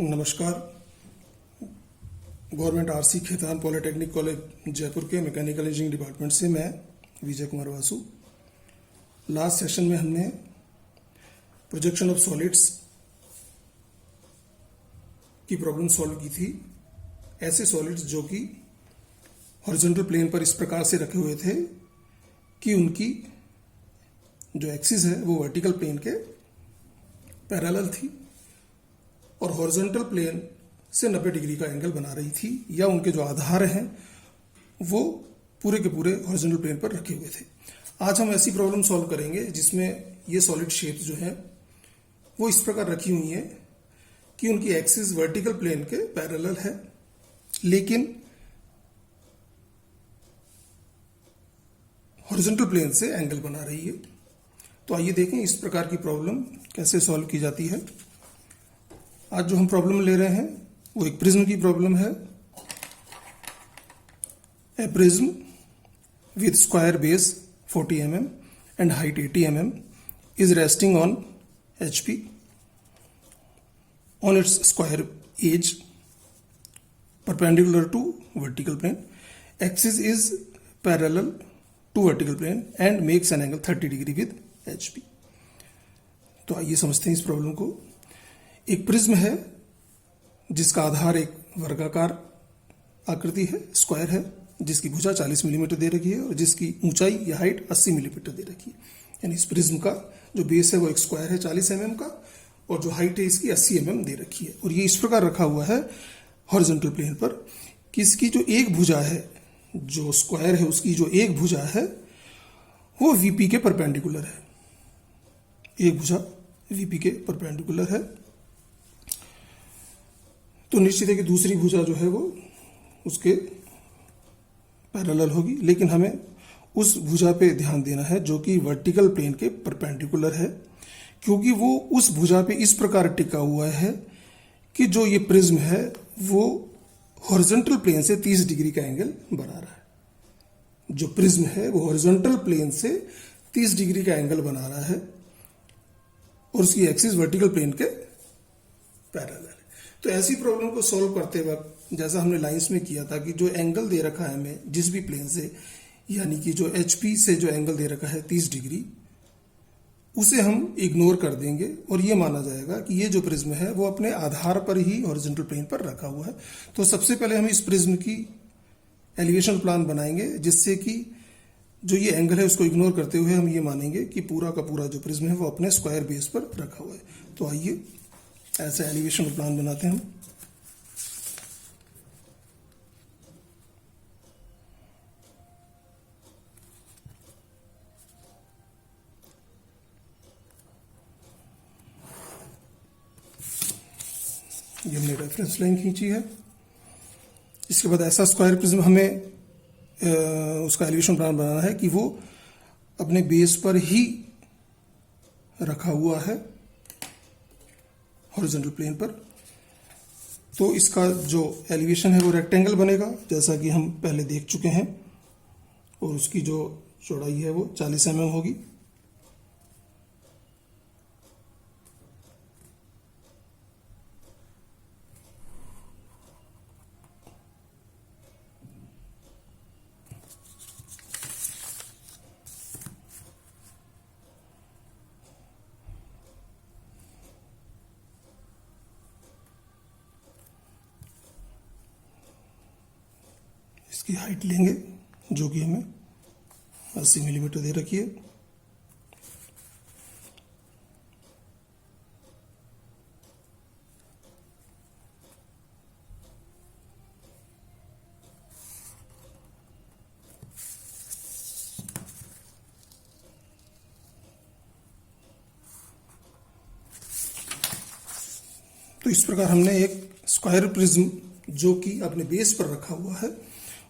नमस्कार। Government RC Khetan polytechnic college Jaipur के mechanical engineering department से मैं विजय कुमार वासु। लास्ट सेशन में हमने प्रोजेक्शन ऑफ सॉलिड्स की प्रॉब्लम सॉल्व की थी। ऐसे सॉलिड्स जो कि हॉरिजॉन्टल प्लेन पर इस प्रकार से रखे हुए थे कि उनकी जो एक्सिस है वो वर्टिकल प्लेन के पैरेलल थी और हॉरिजॉन्टल प्लेन से 90 डिग्री का एंगल बना रही थी, या उनके जो आधार हैं वो पूरे के पूरे हॉरिजॉन्टल प्लेन पर रखे हुए थे। आज हम ऐसी प्रॉब्लम सॉल्व करेंगे जिसमें ये सॉलिड शेप्स जो हैं वो इस प्रकार रखी हुई हैं कि उनकी एक्सिस वर्टिकल प्लेन के पैरेलल है, लेकिन हॉरिजॉन्टल प्लेन से एंगल बना रही है। तो आइए देखें इस प्रकार की प्रॉब्लम कैसे सॉल्व की जाती है। आज जो हम प्रॉब्लम ले रहे हैं वो एक प्रिज्म की प्रॉब्लम है। A prism with square base 40 mm and height 80 mm is resting on HP on its square edge perpendicular to vertical plane. Axis is parallel to vertical plane and makes an angle 30 degree with HP. तो आइए समझते हैं इस problem को। एक prism है जिसका आधार एक वर्गाकार आकृति है, स्क्वायर है, जिसकी भुजा 40 मिलीमीटर दे रखी है और जिसकी ऊंचाई या हाइट 80 मिलीमीटर दे रखी है। यानी इस प्रिज्म का जो बेस है वो एक स्क्वायर है 40 mm का और जो हाइट है इसकी 80 mm दे रखी है। और ये इस प्रकार रखा हुआ है हॉरिजॉन्टल प्लेन पर कि इसकी जो एक भुजा है, जो स्क्वायर है उसकी जो एक भुजा है वो वीपी के परपेंडिकुलर है। एक भुजा वीपी के परपेंडिकुलर है, तो निश्चित है कि दूसरी भुजा जो है वो उसके पैरेलल होगी, लेकिन हमें उस भुजा पे ध्यान देना है जो कि वर्टिकल प्लेन के परपेंडिकुलर है, क्योंकि वो उस भुजा पे इस प्रकार टिका हुआ है कि जो ये प्रिज्म है वो हॉरिजॉन्टल प्लेन से 30 डिग्री का एंगल बना रहा है। जो प्रिज्म है वो हॉरिजॉन्टल प्लेन से 30 डिग्री का एंगल बना रहा है और उसकी एक्सिस वर्टिकल प्लेन के पैरेलल है। तो ऐसी प्रॉब्लम को सॉल्व करते वक्त जैसा हमने लाइंस में किया था कि जो एंगल दे रखा है हमें जिस भी प्लेन से, यानी कि जो HP से जो एंगल दे रखा है 30 डिग्री, उसे हम इग्नोर कर देंगे और ये माना जाएगा कि ये जो प्रिज्म है वो अपने आधार पर ही हॉरिजॉन्टल प्लेन पर रखा हुआ है। तो सबसे पहले हम इस प्रिज्म की एलिवेशन प्लान बनाएंगे, जिससे कि जो ये एंगल है उसको इग्नोर करते हुए हम ये मानेंगे कि पूरा का पूरा जो प्रिज्म है वो अपने स्क्वायर बेस पर रखा हुआ है। तो आइए ऐसा एलिवेशन प्लान बनाते हैं हम। ये हमने रेफरेंस लाइन खींची है। इसके बाद ऐसा स्क्वायर प्रिज्म हमें उसका एलिवेशन प्लान बनाना है कि वो अपने बेस पर ही रखा हुआ है हॉरिजॉन्टल प्लेन पर। तो इसका जो एलिवेशन है वो रेक्टेंगल बनेगा, जैसा कि हम पहले देख चुके हैं, और उसकी जो चौड़ाई है वो 40 mm होगी। इसकी हाइट लेंगे जो कि हमें 80 मिलीमीटर दे रखी है। तो इस प्रकार हमने एक स्क्वायर प्रिज्म जो कि अपने बेस पर रखा हुआ है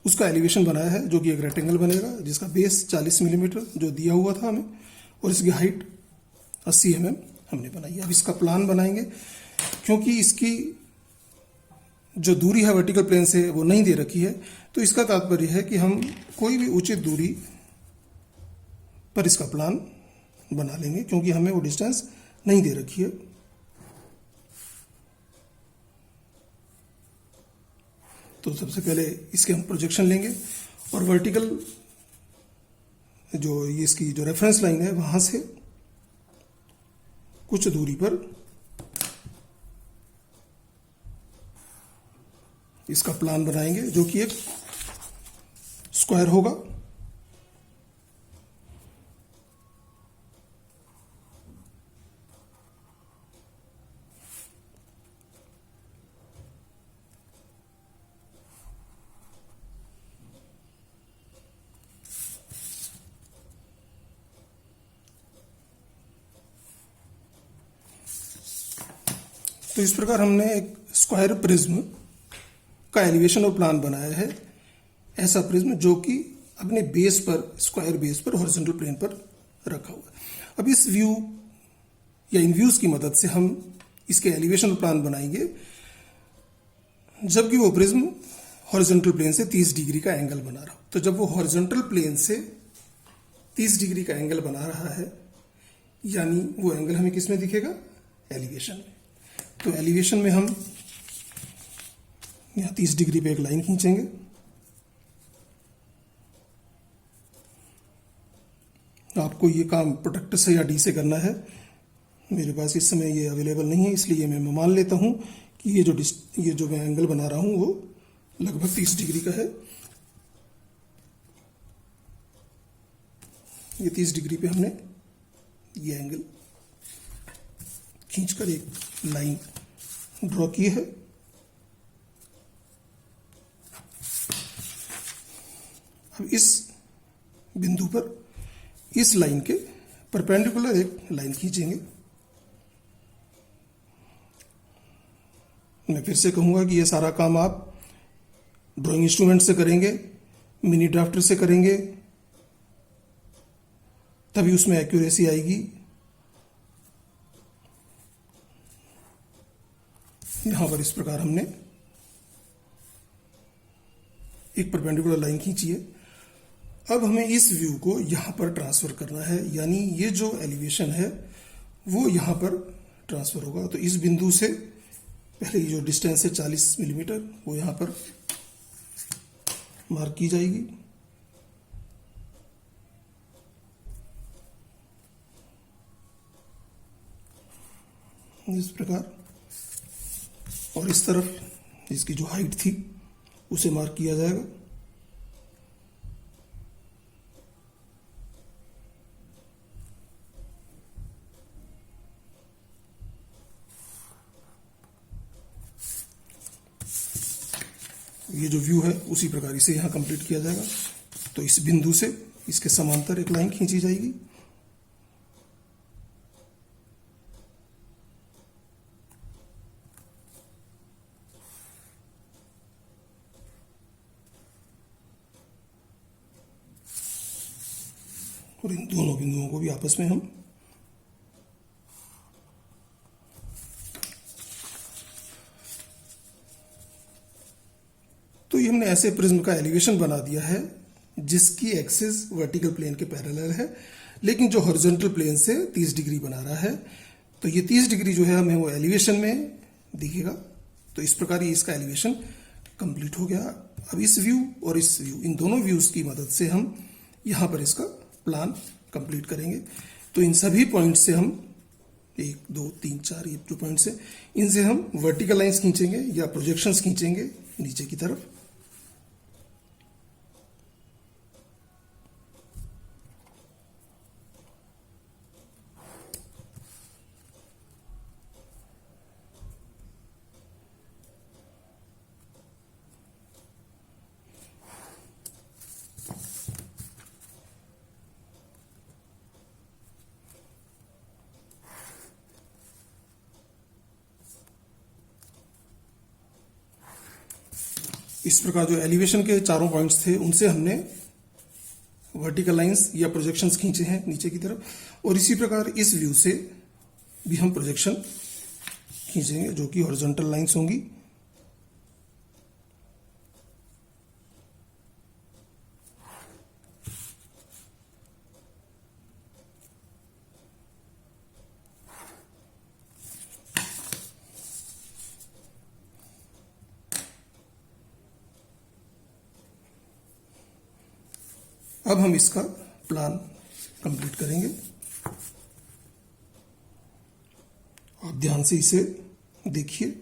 उसका एलिवेशन बनाया है, जो कि एक रेक्टेंगल बनेगा जिसका बेस 40 मिलीमीटर जो दिया हुआ था हमें और इसकी हाइट 80 mm हमने बनाई है। अब इसका प्लान बनाएंगे, क्योंकि इसकी जो दूरी है वर्टिकल प्लेन से वो नहीं दे रखी है, तो इसका तात्पर्य है कि हम कोई भी उचित दूरी पर इसका प्लान बना लेंगे, क्योंकि हमें वो डिस्टेंस नहीं दे रखी है। तो सबसे पहले इसके हम प्रोजेक्शन लेंगे और वर्टिकल जो ये इसकी जो रेफरेंस लाइन है वहां से कुछ दूरी पर इसका प्लान बनाएंगे जो कि एक स्क्वायर होगा। तो इस प्रकार हमने एक स्क्वायर प्रिज्म का एलिवेशन और प्लान बनाया है। ऐसा प्रिज्म जो कि अपने बेस पर, स्क्वायर बेस पर हॉरिजॉन्टल प्लेन पर रखा हुआ है। अब इस व्यू या इन व्यूज की मदद से हम इसके एलिवेशन और प्लान बनाएंगे जबकि वो प्रिज्म हॉरिजॉन्टल प्लेन से 30 डिग्री का एंगल बना रहा हो। तो जब वो हॉरिजॉन्टल प्लेन से 30 डिग्री का एंगल बना रहा है, यानी वो एंगल हमें किस में दिखेगा? एलिवेशन में। तो एलिवेशन में हम यहां 30 डिग्री पे एक लाइन खींचेंगे। आपको ये काम प्रोट्रैक्टर से या डी से करना है। मेरे पास इस समय ये अवेलेबल नहीं है, इसलिए मैं मान लेता हूं कि ये जो मैं एंगल बना रहा हूं वो लगभग 30 डिग्री का है। ये 30 डिग्री पे हमने ये एंगल खींचकर एक लाइन ड्रॉ की है। अब इस बिंदु पर इस लाइन के परपेंडिकुलर एक लाइन खींचेंगे। मैं फिर से कहूंगा कि यह सारा काम आप ड्राइंग इंस्ट्रूमेंट से करेंगे, मिनी ड्राफ्टर से करेंगे, तभी उसमें एक्यूरेसी आएगी। यहां पर इस प्रकार हमने एक परपेंडिकुलर लाइन खींची है। अब हमें इस व्यू को यहां पर ट्रांसफर करना है, यानी ये जो एलिवेशन है वो यहां पर ट्रांसफर होगा। तो इस बिंदु से पहले ये जो डिस्टेंस है 40 मिलीमीटर वो यहां पर मार्क की जाएगी। इस प्रकार, और इस तरफ इसकी जो हाइट थी उसे मार्क किया जाएगा। ये जो व्यू है उसी प्रकार इसे यहां कंप्लीट किया जाएगा। तो इस बिंदु से इसके समांतर एक लाइन खींची जाएगी। और इन दोनों बिंदुओं को भी आपस में हम तो ये हमने ऐसे प्रिज्म का एलिवेशन बना दिया है जिसकी एक्सिस वर्टिकल प्लेन के पैरेलल है, लेकिन जो हॉरिजॉन्टल प्लेन से 30 डिग्री बना रहा है। तो ये 30 डिग्री जो है हमें वो एलिवेशन में दिखेगा। तो इस प्रकार ये इसका एलिवेशन कंप्लीट हो गया। अब इस व्यू और इस व्यू, इन दोनों व्यूज की मदद से हम यहां पर इसका प्लान कंप्लीट करेंगे। तो इन सभी पॉइंट से हम 1 2 3 4 ये जो पॉइंट्स है इनसे हम वर्टिकल लाइंस खींचेंगे या प्रोजेक्शंस खींचेंगे नीचे की तरफ। इस प्रकार जो एलिवेशन के चारों पॉइंट्स थे उनसे हमने वर्टिकल लाइंस या प्रोजेक्शंस खींचे हैं नीचे की तरफ, और इसी प्रकार इस व्यू से भी हम प्रोजेक्शन खींचेंगे जो कि हॉरिजॉन्टल लाइंस होंगी। अब हम इसका प्लान कंप्लीट करेंगे। आप ध्यान से इसे देखिए।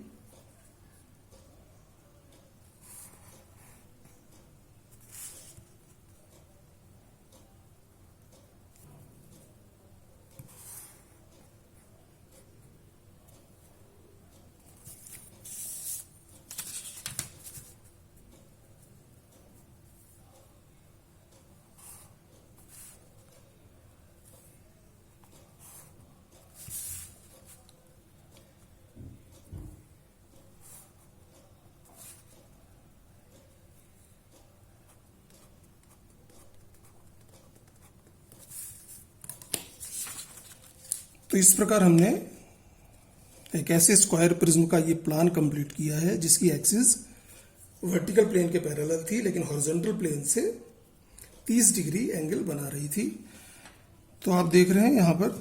तो इस प्रकार हमने एक ऐसे स्क्वायर प्रिज्म का ये प्लान कंप्लीट किया है जिसकी एक्सिस वर्टिकल प्लेन के पैरेलल थी, लेकिन हॉरिजॉन्टल प्लेन से 30 डिग्री एंगल बना रही थी। तो आप देख रहे हैं यहां पर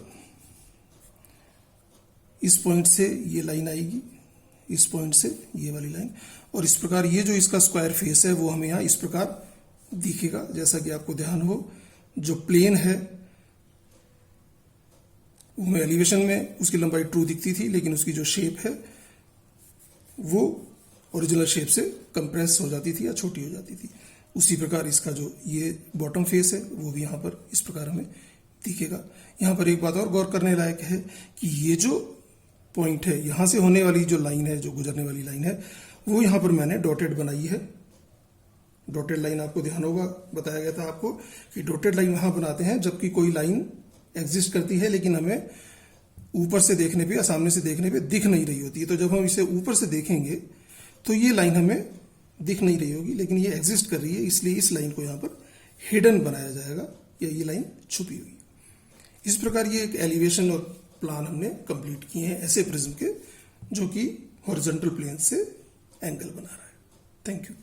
इस पॉइंट से ये लाइन आएगी, इस पॉइंट से ये वाली लाइन, और इस प्रकार ये जो इसका स्क्वायर फेस है वो हमें यहां इस प्रकार दिखेगा। जैसा कि आपको ध्यान हो, जो प्लेन है वो एलिवेशन में उसकी लंबाई ट्रू दिखती थी, लेकिन उसकी जो शेप है वो ओरिजिनल शेप से कंप्रेस हो जाती थी या छोटी हो जाती थी। उसी प्रकार इसका जो ये बॉटम फेस है वो भी यहाँ पर इस प्रकार हमें दिखेगा। यहाँ पर एक बात और गौर करने लायक है कि ये जो पॉइंट है, यहाँ से होने वाली जो लाइन है, जो गुजरने वाली लाइन है, वो यहाँ पर मैंने डॉटेड बनाई है। डॉटेड लाइन आपको ध्यान होगा, बताया गया था आपको कि डॉटेड लाइन वहां बनाते हैं जबकि कोई लाइन एग्जिस्ट करती है लेकिन हमें ऊपर से देखने पे या सामने से देखने पे दिख नहीं रही होती है। तो जब हम इसे ऊपर से देखेंगे तो ये लाइन हमें दिख नहीं रही होगी, लेकिन ये एग्जिस्ट कर रही है, इसलिए इस लाइन को यहाँ पर हिडन बनाया जाएगा या ये लाइन छुपी हुई। इस प्रकार ये एक एलिवेशन और प्लान हमने कंप्लीट किए हैं ऐसे प्रिज्म के जो कि हॉरिजॉन्टल प्लेन से एंगल बना रहा है। Thank you.